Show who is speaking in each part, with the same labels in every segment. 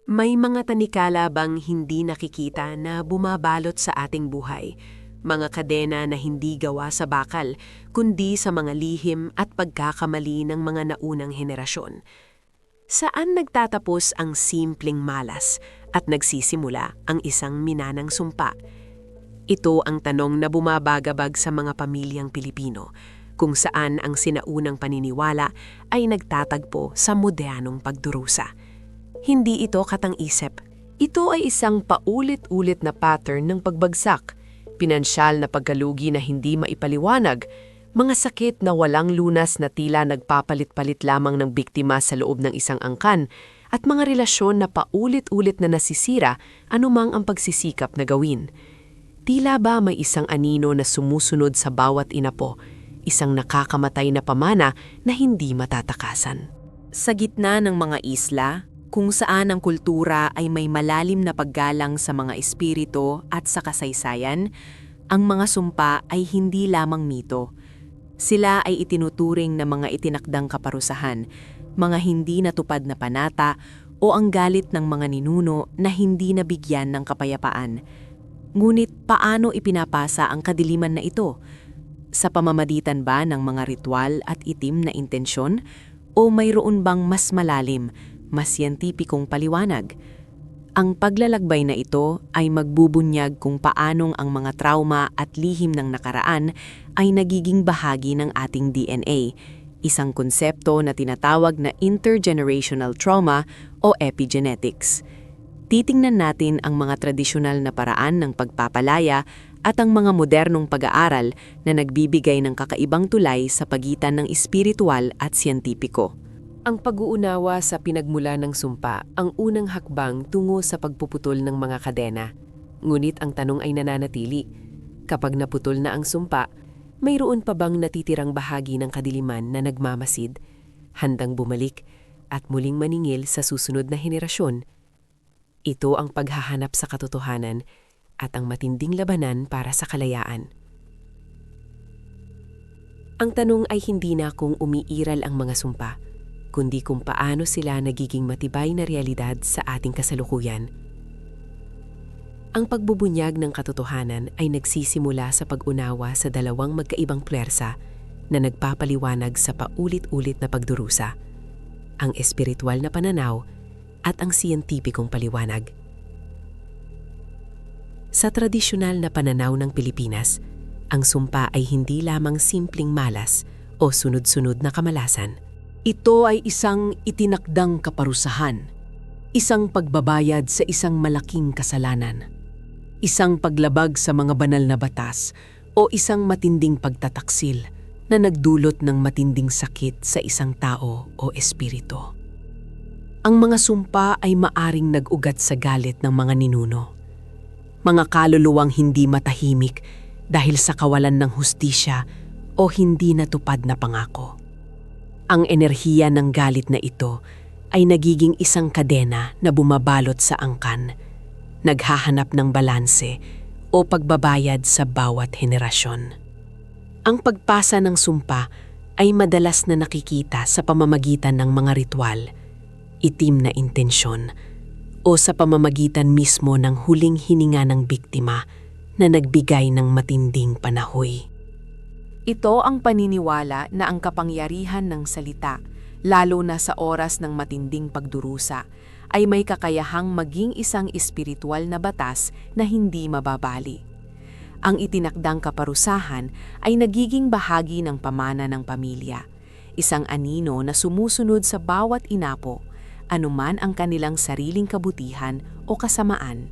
Speaker 1: May mga tanikala bang hindi nakikita na bumabalot sa ating buhay? Mga kadena na hindi gawa sa bakal, kundi sa mga lihim at pagkakamali ng mga naunang henerasyon. Saan nagtatapos ang simpleng malas at nagsisimula ang isang minanang sumpa? Ito ang tanong na bumabagabag sa mga pamilyang Pilipino, kung saan ang sinaunang paniniwala ay nagtatagpo sa modernong pagdurusa. Hindi ito katang-isip. Ito ay isang paulit-ulit na pattern ng pagbagsak, pinansyal na pagkalugi na hindi maipaliwanag, mga sakit na walang lunas na tila nagpapalit-palit lamang ng biktima sa loob ng isang angkan, at mga relasyon na paulit-ulit na nasisira anumang ang pagsisikap na gawin. Tila ba may isang anino na sumusunod sa bawat inapo, isang nakakamatay na pamana na hindi matatakasan.
Speaker 2: Sa gitna ng mga isla, kung saan ang kultura ay may malalim na paggalang sa mga espiritu at sa kasaysayan, ang mga sumpa ay hindi lamang mito. Sila ay itinuturing na mga itinakdang kaparusahan, mga hindi natupad na panata o ang galit ng mga ninuno na hindi nabigyan ng kapayapaan. Ngunit paano ipinapasa ang kadiliman na ito? Sa pamamagitan ba ng mga ritual at itim na intensyon? O mayroon bang mas malalim, mas siyentipikong paliwanag? Ang paglalakbay na ito ay magbubunyag kung paanong ang mga trauma at lihim ng nakaraan ay nagiging bahagi ng ating DNA, isang konsepto na tinatawag na intergenerational trauma o epigenetics. Titingnan natin ang mga tradisyonal na paraan ng pagpapalaya at ang mga modernong pag-aaral na nagbibigay ng kakaibang tulay sa pagitan ng espiritual at siyentipiko.
Speaker 1: Ang pag-uunawa sa pinagmula ng sumpa ang unang hakbang tungo sa pagpuputol ng mga kadena. Ngunit ang tanong ay nananatili. Kapag naputol na ang sumpa, mayroon pa bang natitirang bahagi ng kadiliman na nagmamasid, handang bumalik at muling maningil sa susunod na henerasyon? Ito ang paghahanap sa katotohanan at ang matinding labanan para sa kalayaan. Ang tanong ay hindi na kung umiiral ang mga sumpa, kundi kung paano sila nagiging matibay na realidad sa ating kasalukuyan. Ang pagbubunyag ng katotohanan ay nagsisimula sa pag-unawa sa dalawang magkaibang puwersa na nagpapaliwanag sa paulit-ulit na pagdurusa, ang espiritual na pananaw at ang siyentipikong paliwanag. Sa tradisyonal na pananaw ng Pilipinas, ang sumpa ay hindi lamang simpleng malas o sunod-sunod na kamalasan.
Speaker 3: Ito ay isang itinakdang kaparusahan, isang pagbabayad sa isang malaking kasalanan, isang paglabag sa mga banal na batas o isang matinding pagtataksil na nagdulot ng matinding sakit sa isang tao o espiritu. Ang mga sumpa ay maaring nag-ugat sa galit ng mga ninuno, mga kaluluwang hindi matahimik dahil sa kawalan ng hustisya o hindi natupad na pangako. Ang enerhiya ng galit na ito ay nagiging isang kadena na bumabalot sa angkan, naghahanap ng balanse o pagbabayad sa bawat henerasyon. Ang pagpasa ng sumpa ay madalas na nakikita sa pamamagitan ng mga ritual, itim na intensyon, o sa pamamagitan mismo ng huling hininga ng biktima na nagbigay ng matinding panahoy.
Speaker 2: Ito ang paniniwala na ang kapangyarihan ng salita, lalo na sa oras ng matinding pagdurusa, ay may kakayahang maging isang espiritual na batas na hindi mababali. Ang itinakdang kaparusahan ay nagiging bahagi ng pamana ng pamilya, isang anino na sumusunod sa bawat inapo, anuman ang kanilang sariling kabutihan o kasamaan.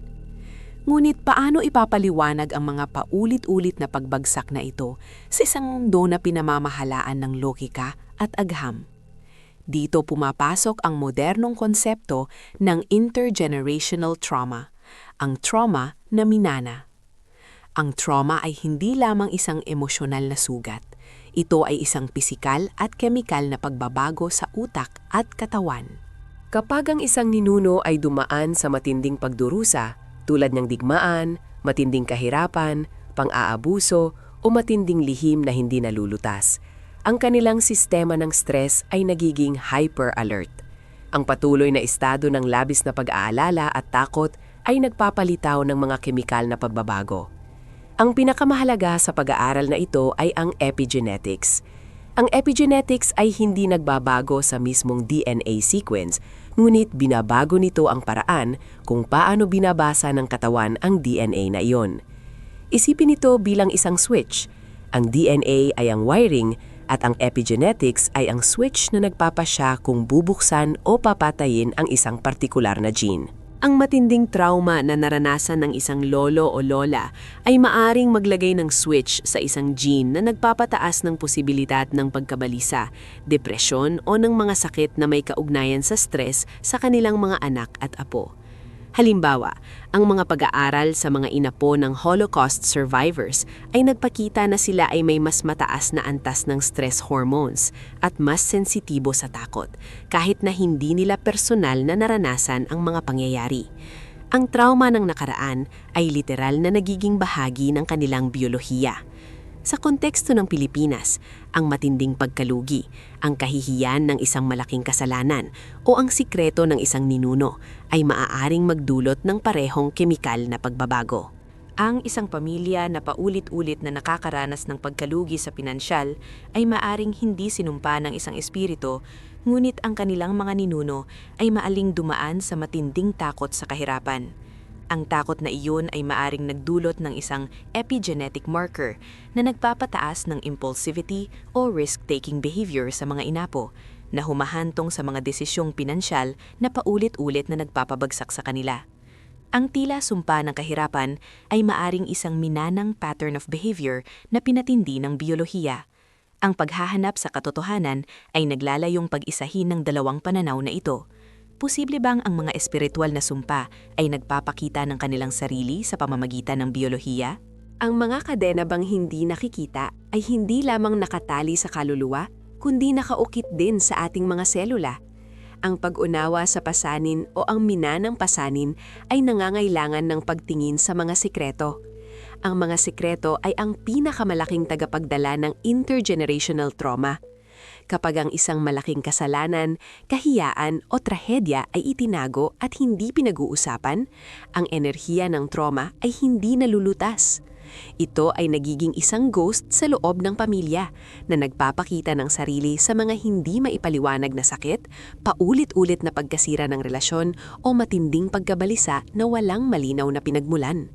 Speaker 2: Ngunit paano ipapaliwanag ang mga paulit-ulit na pagbagsak na ito sa isang mundo na pinamamahalaan ng logika at agham? Dito pumapasok ang modernong konsepto ng intergenerational trauma, ang trauma na minana. Ang trauma ay hindi lamang isang emosyonal na sugat. Ito ay isang pisikal at kemikal na pagbabago sa utak at katawan.
Speaker 1: Kapag ang isang ninuno ay dumaan sa matinding pagdurusa, tulad ng digmaan, matinding kahirapan, pang-aabuso o matinding lihim na hindi nalulutas, ang kanilang sistema ng stress ay nagiging hyper-alert. Ang patuloy na estado ng labis na pag-aalala at takot ay nagpapalitaw ng mga kemikal na pagbabago. Ang pinakamahalaga sa pag-aaral na ito ay ang epigenetics. Ang epigenetics ay hindi nagbabago sa mismong DNA sequence, ngunit binabago nito ang paraan kung paano binabasa ng katawan ang DNA na iyon. Isipin ito bilang isang switch. Ang DNA ay ang wiring at ang epigenetics ay ang switch na nagpapasya kung bubuksan o papatayin ang isang partikular na gene. Ang matinding trauma na naranasan ng isang lolo o lola ay maaring maglagay ng switch sa isang gene na nagpapataas ng posibilidad ng pagkabalisa, depresyon o ng mga sakit na may kaugnayan sa stress sa kanilang mga anak at apo. Halimbawa, ang mga pag-aaral sa mga inapo ng Holocaust survivors ay nagpakita na sila ay may mas mataas na antas ng stress hormones at mas sensitibo sa takot, kahit na hindi nila personal na naranasan ang mga pangyayari. Ang trauma ng nakaraan ay literal na nagiging bahagi ng kanilang biyolohiya. Sa konteksto ng Pilipinas, ang matinding pagkalugi, ang kahihiyan ng isang malaking kasalanan o ang sikreto ng isang ninuno ay maaaring magdulot ng parehong kemikal na pagbabago. Ang isang pamilya na paulit-ulit na nakakaranas ng pagkalugi sa pinansyal ay maaring hindi sinumpa ng isang espiritu, ngunit ang kanilang mga ninuno ay maaling dumaan sa matinding takot sa kahirapan. Ang takot na iyon ay maaring nagdulot ng isang epigenetic marker na nagpapataas ng impulsivity o risk-taking behavior sa mga inapo na humahantong sa mga desisyong pinansyal na paulit-ulit na nagpapabagsak sa kanila. Ang tila sumpa ng kahirapan ay maaring isang minanang pattern of behavior na pinatindi ng biyolohiya. Ang paghahanap sa katotohanan ay naglalayong pag-isahin ng dalawang pananaw na ito. Posible bang ang mga espiritual na sumpa ay nagpapakita ng kanilang sarili sa pamamagitan ng biyolohiya? Ang mga kadena bang hindi nakikita ay hindi lamang nakatali sa kaluluwa, kundi nakaukit din sa ating mga selula. Ang pag-unawa sa pasanin o ang minanang pasanin ay nangangailangan ng pagtingin sa mga sikreto. Ang mga sikreto ay ang pinakamalaking tagapagdala ng intergenerational trauma. Kapag ang isang malaking kasalanan, kahiyaan o trahedya ay itinago at hindi pinag-uusapan, ang enerhiya ng trauma ay hindi nalulutas. Ito ay nagiging isang ghost sa loob ng pamilya na nagpapakita ng sarili sa mga hindi maipaliwanag na sakit, paulit-ulit na pagkasira ng relasyon o matinding pagkabalisa na walang malinaw na pinagmulan.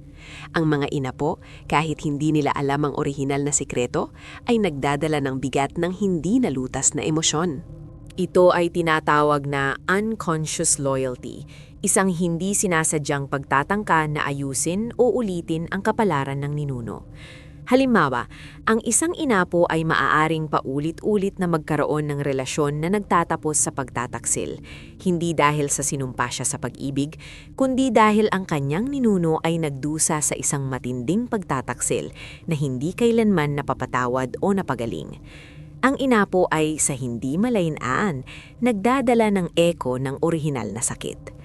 Speaker 1: Ang mga inapo, kahit hindi nila alam ang orihinal na sikreto, ay nagdadala ng bigat ng hindi nalutas na emosyon. Ito ay tinatawag na unconscious loyalty, isang hindi sinasadyang pagtatangka na ayusin o ulitin ang kapalaran ng ninuno. Halimbawa, ang isang inapo ay maaaring paulit-ulit na magkaroon ng relasyon na nagtatapos sa pagtataksil, hindi dahil sa sinumpa siya sa pag-ibig, kundi dahil ang kanyang ninuno ay nagdusa sa isang matinding pagtataksil na hindi kailanman napapatawad o napagaling. Ang inapo ay sa hindi malaynaan, nagdadala ng eko ng orihinal na sakit.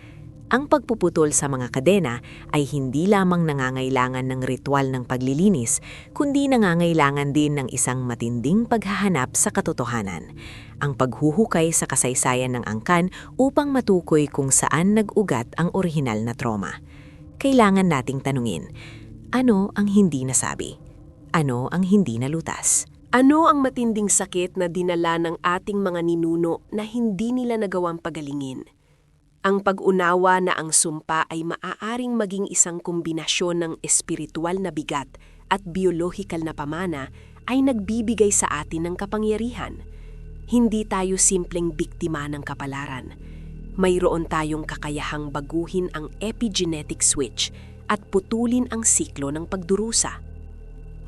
Speaker 1: Ang pagpuputol sa mga kadena ay hindi lamang nangangailangan ng ritual ng paglilinis, kundi nangangailangan din ng isang matinding paghahanap sa katotohanan. Ang paghuhukay sa kasaysayan ng angkan upang matukoy kung saan nag-ugat ang orihinal na trauma. Kailangan nating tanungin, ano ang hindi nasabi? Ano ang hindi nalutas? Ano ang matinding sakit na dinala ng ating mga ninuno na hindi nila nagawang pagalingin? Ang pag-unawa na ang sumpa ay maaaring maging isang kombinasyon ng espiritual na bigat at biolohikal na pamana ay nagbibigay sa atin ng kapangyarihan. Hindi tayo simpleng biktima ng kapalaran. Mayroon tayong kakayahang baguhin ang epigenetic switch at putulin ang siklo ng pagdurusa.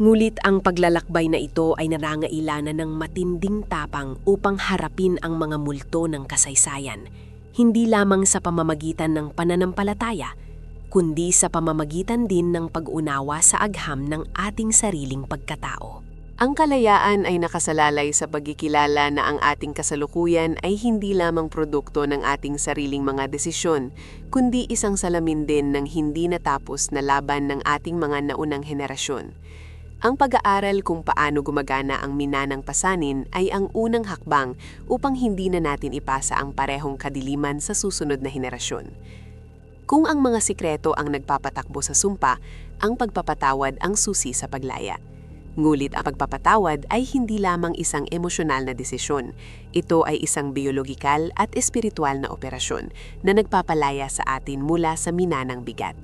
Speaker 1: Ngulit ang paglalakbay na ito ay narangailanan ng matinding tapang upang harapin ang mga multo ng kasaysayan. Hindi lamang sa pamamagitan ng pananampalataya, kundi sa pamamagitan din ng pag-unawa sa agham ng ating sariling pagkatao. Ang kalayaan ay nakasalalay sa pagkikilala na ang ating kasalukuyan ay hindi lamang produkto ng ating sariling mga desisyon, kundi isang salamin din ng hindi natapos na laban ng ating mga naunang henerasyon. Ang pag-aaral kung paano gumagana ang minanang pasanin ay ang unang hakbang upang hindi na natin ipasa ang parehong kadiliman sa susunod na henerasyon. Kung ang mga sikreto ang nagpapatakbo sa sumpa, ang pagpapatawad ang susi sa paglaya. Ngulit ang pagpapatawad ay hindi lamang isang emosyonal na desisyon. Ito ay isang biologikal at espiritual na operasyon na nagpapalaya sa atin mula sa minanang bigat.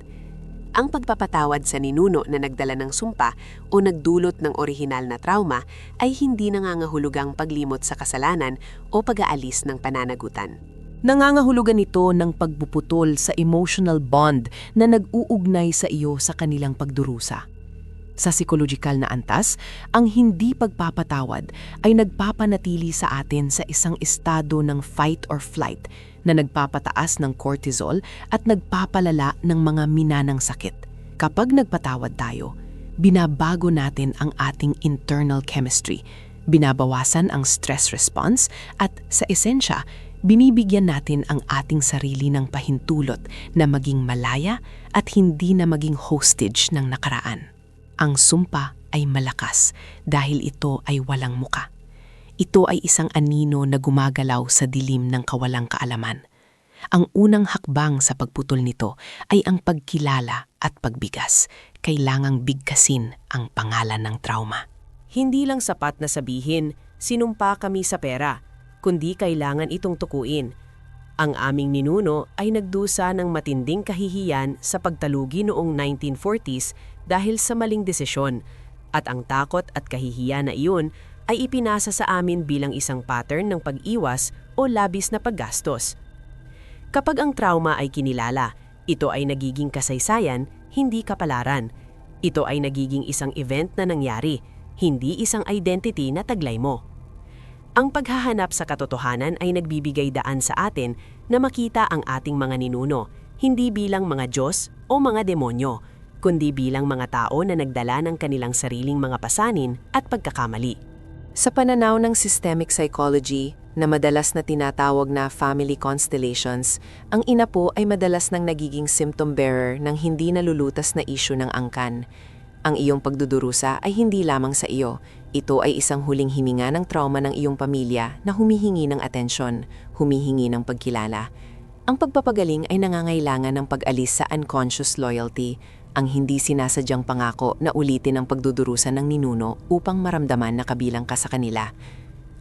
Speaker 1: Ang pagpapatawad sa ninuno na nagdala ng sumpa o nagdulot ng orihinal na trauma ay hindi nangangahulugang paglimot sa kasalanan o pag-aalis ng pananagutan.
Speaker 3: Nangangahulugan ito ng pagpuputol sa emotional bond na nag-uugnay sa iyo sa kanilang pagdurusa. Sa psikolohikal na antas, ang hindi pagpapatawad ay nagpapanatili sa atin sa isang estado ng fight or flight na nagpapataas ng cortisol at nagpapalala ng mga minanang sakit. Kapag nagpatawad tayo, binabago natin ang ating internal chemistry, binabawasan ang stress response at sa esensya, binibigyan natin ang ating sarili ng pahintulot na maging malaya at hindi na maging hostage ng nakaraan. Ang sumpa ay malakas dahil ito ay walang muka. Ito ay isang anino na gumagalaw sa dilim ng kawalang kaalaman. Ang unang hakbang sa pagputol nito ay ang pagkilala at pagbigas. Kailangang bigkasin ang pangalan ng trauma.
Speaker 2: Hindi lang sapat na sabihin, sinumpa kami sa pera, kundi kailangan itong tukuin. Ang aming ninuno ay nagdusa ng matinding kahihiyan sa pagtalugi noong 1940s dahil sa maling desisyon, at ang takot at kahihiyan na iyon ay ipinasa sa amin bilang isang pattern ng pag-iwas o labis na paggastos. Kapag ang trauma ay kinilala, ito ay nagiging kasaysayan, hindi kapalaran. Ito ay nagiging isang event na nangyari, hindi isang identity na taglay mo. Ang paghahanap sa katotohanan ay nagbibigay daan sa atin na makita ang ating mga ninuno, hindi bilang mga Diyos o mga demonyo, kundi bilang mga tao na nagdala ng kanilang sariling mga pasanin at pagkakamali.
Speaker 1: Sa pananaw ng systemic psychology, na madalas na tinatawag na family constellations, ang ina po ay madalas nang nagiging symptom bearer ng hindi nalulutas na issue ng angkan. Ang iyong pagdudurusa ay hindi lamang sa iyo. Ito ay isang huling hininga ng trauma ng iyong pamilya na humihingi ng atensyon, humihingi ng pagkilala. Ang pagpapagaling ay nangangailangan ng pag-alis sa unconscious loyalty, ang hindi sinasadyang pangako na ulitin ang pagdudurusa ng ninuno upang maramdaman na kabilang ka sa kanila.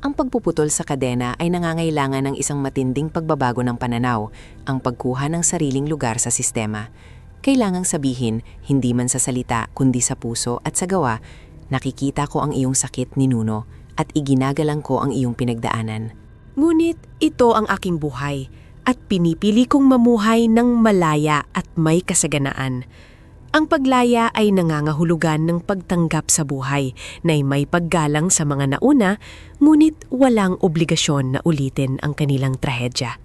Speaker 1: Ang pagpuputol sa kadena ay nangangailangan ng isang matinding pagbabago ng pananaw, ang pagkuha ng sariling lugar sa sistema. Kailangang sabihin, hindi man sa salita kundi sa puso at sa gawa, nakikita ko ang iyong sakit, ninuno, at iginagalang ko ang iyong pinagdaanan.
Speaker 2: Ngunit ito ang aking buhay at pinipili kong mamuhay ng malaya at may kasaganaan. Ang paglaya ay nangangahulugan ng pagtanggap sa buhay na may paggalang sa mga nauna, ngunit walang obligasyon na ulitin ang kanilang trahedya.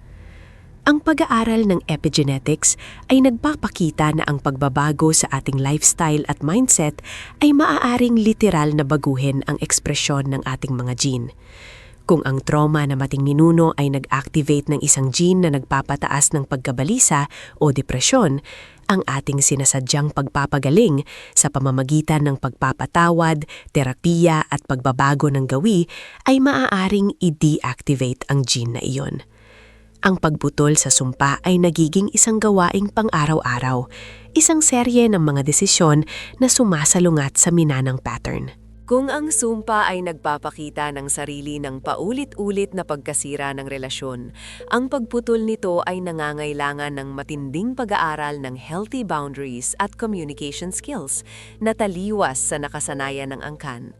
Speaker 2: Ang pag-aaral ng epigenetics ay nagpapakita na ang pagbabago sa ating lifestyle at mindset ay maaaring literal na baguhin ang ekspresyon ng ating mga gene. Kung ang trauma na mating ninuno ay nag-activate ng isang gene na nagpapataas ng pagkabalisa o depresyon, ang ating sinasadyang pagpapagaling sa pamamagitan ng pagpapatawad, terapiya at pagbabago ng gawi ay maaaring i-deactivate ang gene na iyon. Ang pagputol sa sumpa ay nagiging isang gawaing pang-araw-araw, isang serye ng mga desisyon na sumasalungat sa minanang pattern.
Speaker 1: Kung ang sumpa ay nagpapakita ng sarili ng paulit-ulit na pagkasira ng relasyon, ang pagputol nito ay nangangailangan ng matinding pag-aaral ng healthy boundaries at communication skills na taliwas sa nakasanayan ng angkan.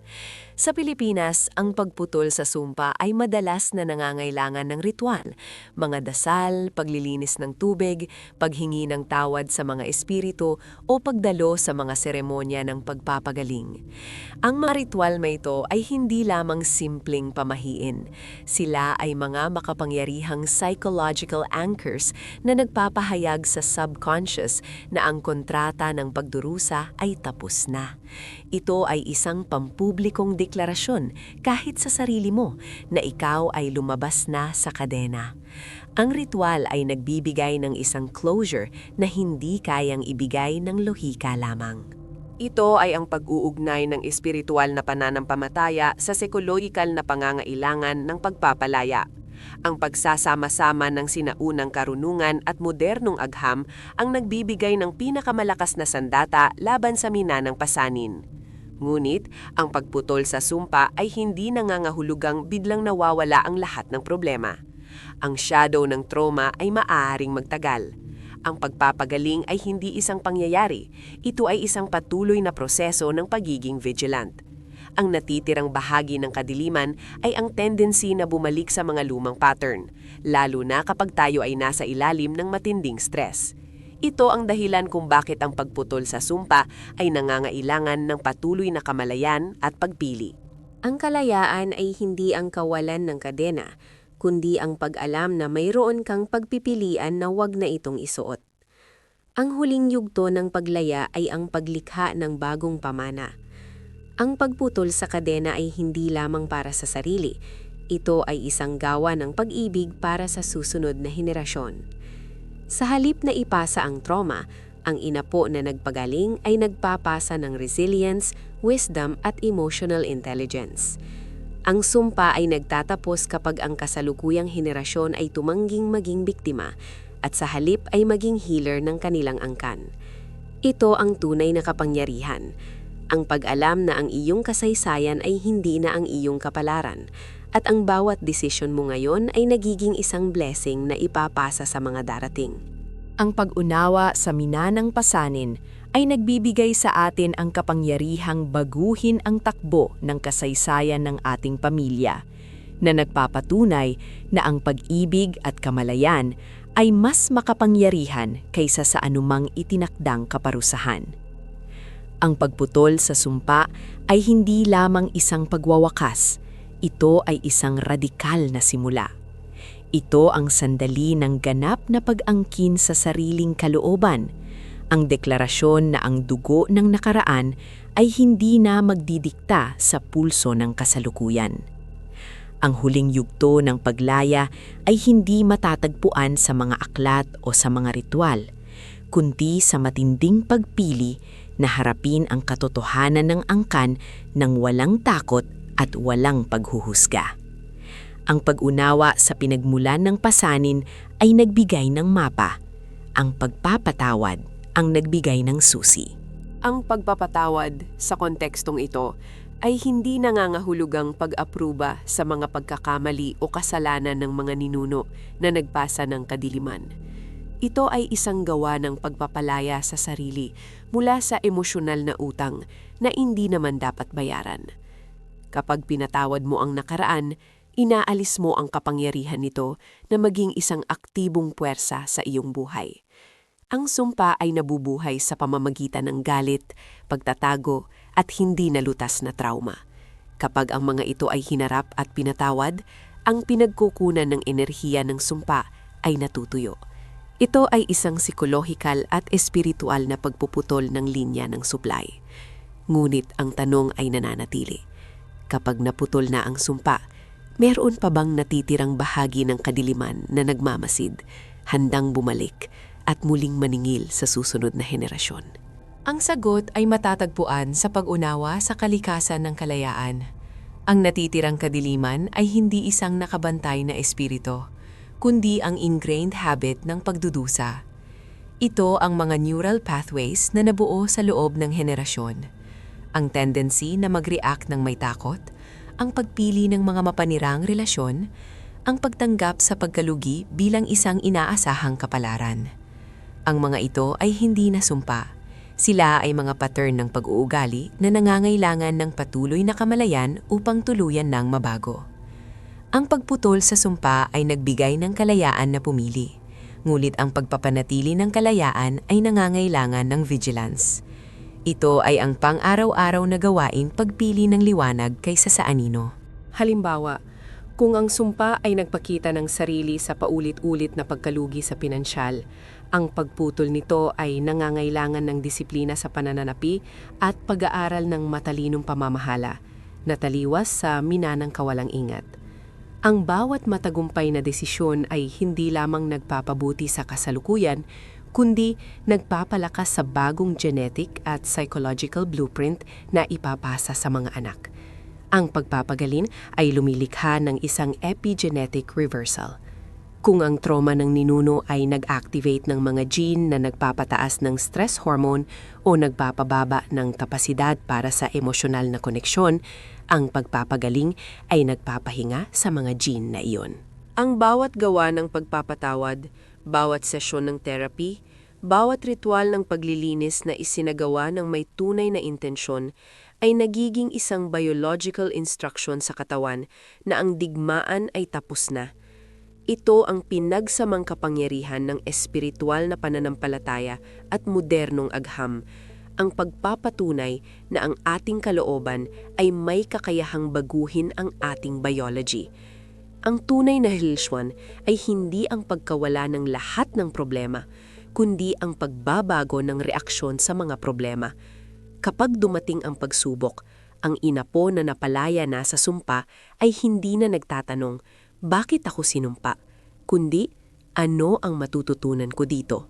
Speaker 1: Sa Pilipinas, ang pagputol sa sumpa ay madalas na nangangailangan ng ritual, mga dasal, paglilinis ng tubig, paghingi ng tawad sa mga espiritu o pagdalo sa mga seremonya ng pagpapagaling. Ang mga ritual na ito ay hindi lamang simpleng pamahiin. Sila ay mga makapangyarihang psychological anchors na nagpapahayag sa subconscious na ang kontrata ng pagdurusa ay tapos na. Ito ay isang pampublikong deklarasyon kahit sa sarili mo na ikaw ay lumabas na sa kadena. Ang ritual ay nagbibigay ng isang closure na hindi kayang ibigay ng lohika lamang. Ito ay ang pag-uugnay ng espiritual na pananampamataya sa sekulohikal na pangangailangan ng pagpapalaya. Ang pagsasama-sama ng sinaunang karunungan at modernong agham ang nagbibigay ng pinakamalakas na sandata laban sa minanang pasanin. Ngunit, ang pagputol sa sumpa ay hindi nangangahulugang biglang nawawala ang lahat ng problema. Ang shadow ng trauma ay maaaring magtagal. Ang pagpapagaling ay hindi isang pangyayari. Ito ay isang patuloy na proseso ng pagiging vigilant. Ang natitirang bahagi ng kadiliman ay ang tendency na bumalik sa mga lumang pattern, lalo na kapag tayo ay nasa ilalim ng matinding stress. Ito ang dahilan kung bakit ang pagputol sa sumpa ay nangangailangan ng patuloy na kamalayan at pagpili.
Speaker 4: Ang kalayaan ay hindi ang kawalan ng kadena, kundi ang pag-alam na mayroon kang pagpipilian na wag na itong isuot. Ang huling yugto ng paglaya ay ang paglikha ng bagong pamana. Ang pagputol sa kadena ay hindi lamang para sa sarili. Ito ay isang gawa ng pag-ibig para sa susunod na henerasyon. Sa halip na ipasa ang trauma, ang inapo na nagpagaling ay nagpapasa ng resilience, wisdom at emotional intelligence. Ang sumpa ay nagtatapos kapag ang kasalukuyang henerasyon ay tumangging maging biktima at sa halip ay maging healer ng kanilang angkan. Ito ang tunay na kapangyarihan. Ang pag-alam na ang iyong kasaysayan ay hindi na ang iyong kapalaran at ang bawat desisyon mo ngayon ay nagiging isang blessing na ipapasa sa mga darating.
Speaker 2: Ang pag-unawa sa minanang pasanin ay nagbibigay sa atin ang kapangyarihang baguhin ang takbo ng kasaysayan ng ating pamilya, na nagpapatunay na ang pag-ibig at kamalayan ay mas makapangyarihan kaysa sa anumang itinakdang kaparusahan. Ang pagputol sa sumpa ay hindi lamang isang pagwawakas, ito ay isang radikal na simula. Ito ang sandali ng ganap na pag-angkin sa sariling kalooban, ang deklarasyon na ang dugo ng nakaraan ay hindi na magdidikta sa pulso ng kasalukuyan. Ang huling yugto ng paglaya ay hindi matatagpuan sa mga aklat o sa mga ritual, kundi sa matinding pagpili na harapin ang katotohanan ng angkan ng walang takot at walang paghuhusga. Ang pag-unawa sa pinagmulan ng pasanin ay nagbigay ng mapa, ang pagpapatawad ang nagbigay ng susi.
Speaker 1: Ang pagpapatawad sa kontekstong ito ay hindi nangangahulugang pag-apruba sa mga pagkakamali o kasalanan ng mga ninuno na nagpasa ng kadiliman. Ito ay isang gawa ng pagpapalaya sa sarili mula sa emosyonal na utang na hindi naman dapat bayaran. Kapag pinatawad mo ang nakaraan, inaalis mo ang kapangyarihan nito na maging isang aktibong puwersa sa iyong buhay. Ang sumpa ay nabubuhay sa pamamagitan ng galit, pagtatago, at hindi nalutas na trauma. Kapag ang mga ito ay hinarap at pinatawad, ang pinagkukunan ng enerhiya ng sumpa ay natutuyo. Ito ay isang psikolohikal at espiritual na pagpuputol ng linya ng supply. Ngunit ang tanong ay nananatili. Kapag naputol na ang sumpa, meron pa bang natitirang bahagi ng kadiliman na nagmamasid, handang bumalik, at muling maningil sa susunod na henerasyon?
Speaker 2: Ang sagot ay matatagpuan sa pag-unawa sa kalikasan ng kalayaan. Ang natitirang kadiliman ay hindi isang nakabantay na espiritu, kundi ang ingrained habit ng pagdudusa. Ito ang mga neural pathways na nabuo sa loob ng henerasyon. Ang tendency na mag-react ng may takot, ang pagpili ng mga mapanirang relasyon, ang pagtanggap sa pagkalugi bilang isang inaasahang kapalaran. Ang mga ito ay hindi nasumpa. Sila ay mga pattern ng pag-uugali na nangangailangan ng patuloy na kamalayan upang tuluyan ng mabago. Ang pagputol sa sumpa ay nagbigay ng kalayaan na pumili, ngulit ang pagpapanatili ng kalayaan ay nangangailangan ng vigilance. Ito ay ang pang-araw-araw na gawain pagpili ng liwanag kaysa sa anino.
Speaker 3: Halimbawa, kung ang sumpa ay nagpakita ng sarili sa paulit-ulit na pagkalugi sa pinansyal, ang pagputol nito ay nangangailangan ng disiplina sa panananapi at pag-aaral ng matalinong pamamahala, na taliwas sa minanang kawalang ingat. Ang bawat matagumpay na desisyon ay hindi lamang nagpapabuti sa kasalukuyan,
Speaker 1: kundi nagpapalakas sa bagong genetic at psychological blueprint na ipapasa sa mga anak. Ang pagpapagalin ay lumilikha ng isang epigenetic reversal. Kung ang trauma ng ninuno ay nag-activate ng mga gene na nagpapataas ng stress hormone o nagpapababa ng kapasidad para sa emosyonal na koneksyon, ang pagpapagaling ay nagpapahinga sa mga gene na iyon. Ang bawat gawa ng pagpapatawad, bawat sesyon ng therapy, bawat ritual ng paglilinis na isinagawa ng may tunay na intensyon ay nagiging isang biological instruction sa katawan na ang digmaan ay tapos na. Ito ang pinagsamang kapangyarihan ng espiritual na pananampalataya at modernong agham, ang pagpapatunay na ang ating kalooban ay may kakayahang baguhin ang ating biology. Ang tunay na relasyon ay hindi ang pagkawala ng lahat ng problema, kundi ang pagbabago ng reaksyon sa mga problema. Kapag dumating ang pagsubok, ang ina po na napalaya na sa sumpa ay hindi na nagtatanong, bakit ako sinumpa? Kundi, ano ang matututunan ko dito?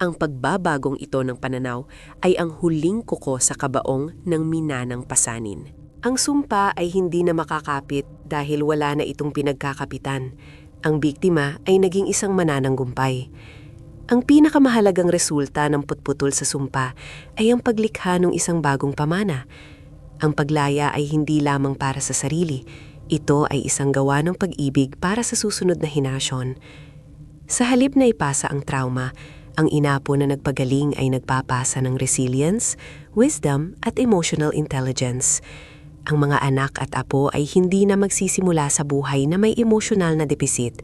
Speaker 1: Ang pagbabagong ito ng pananaw ay ang huling kuko sa kabaong ng minanang pasanin. Ang sumpa ay hindi na makakapit dahil wala na itong pinagkakapitan. Ang biktima ay naging isang manananggumpay. Ang pinakamahalagang resulta ng putputol sa sumpa ay ang paglikha ng isang bagong pamana. Ang paglaya ay hindi lamang para sa sarili. Ito ay isang gawa ng pag-ibig para sa susunod na henerasyon. Sa halip na ipasa ang trauma, ang inapo na nagpagaling ay nagpapasa ng resilience, wisdom at emotional intelligence. Ang mga anak at apo ay hindi na magsisimula sa buhay na may emosyonal na depisit.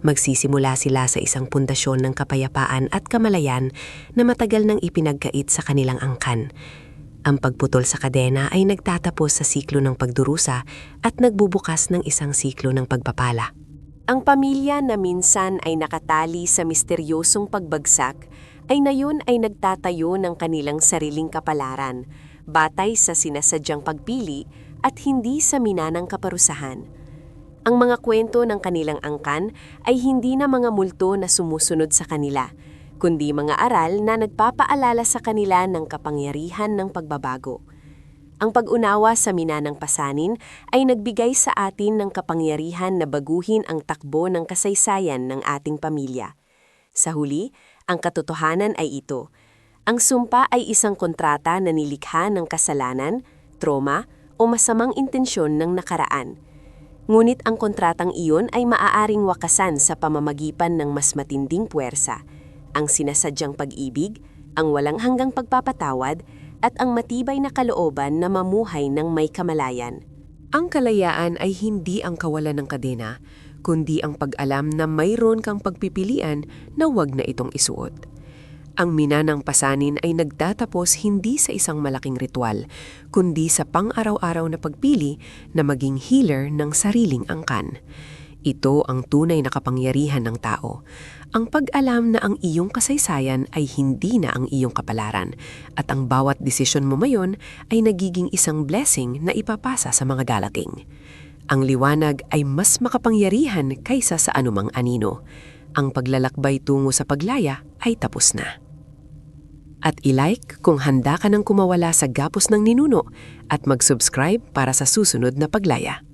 Speaker 1: Magsisimula sila sa isang pundasyon ng kapayapaan at kamalayan na matagal nang ipinagkait sa kanilang angkan. Ang pagputol sa kadena ay nagtatapos sa siklo ng pagdurusa at nagbubukas ng isang siklo ng pagpapala. Ang pamilya na minsan ay nakatali sa misteryosong pagbagsak ay ngayon ay nagtatayo ng kanilang sariling kapalaran, batay sa sinasadyang pagpili at hindi sa minanang kaparusahan. Ang mga kwento ng kanilang angkan ay hindi na mga multo na sumusunod sa kanila, kundi mga aral na nagpapaalala sa kanila ng kapangyarihan ng pagbabago. Ang pag-unawa sa minanang pasanin ay nagbigay sa atin ng kapangyarihan na baguhin ang takbo ng kasaysayan ng ating pamilya. Sa huli, ang katotohanan ay ito. Ang sumpa ay isang kontrata na nilikha ng kasalanan, trauma o masamang intensyon ng nakaraan. Ngunit ang kontratang iyon ay maaaring wakasan sa pamamagitan ng mas matinding puwersa, ang sinasadyang pag-ibig, ang walang hanggang pagpapatawad, at ang matibay na kalooban na mamuhay ng may kamalayan. Ang kalayaan ay hindi ang kawalan ng kadena, kundi ang pag-alam na mayroon kang pagpipilian na huwag na itong isuot. Ang minanang pasanin ay nagtatapos hindi sa isang malaking ritual, kundi sa pang-araw-araw na pagpili na maging healer ng sariling angkan. Ito ang tunay na kapangyarihan ng tao. Ang pag-alam na ang iyong kasaysayan ay hindi na ang iyong kapalaran at ang bawat desisyon mo ngayon ay nagiging isang blessing na ipapasa sa mga dalating. Ang liwanag ay mas makapangyarihan kaysa sa anumang anino. Ang paglalakbay tungo sa paglaya ay tapos na. At i-like kung handa ka ng kumawala sa gapos ng ninuno at mag-subscribe para sa susunod na paglaya.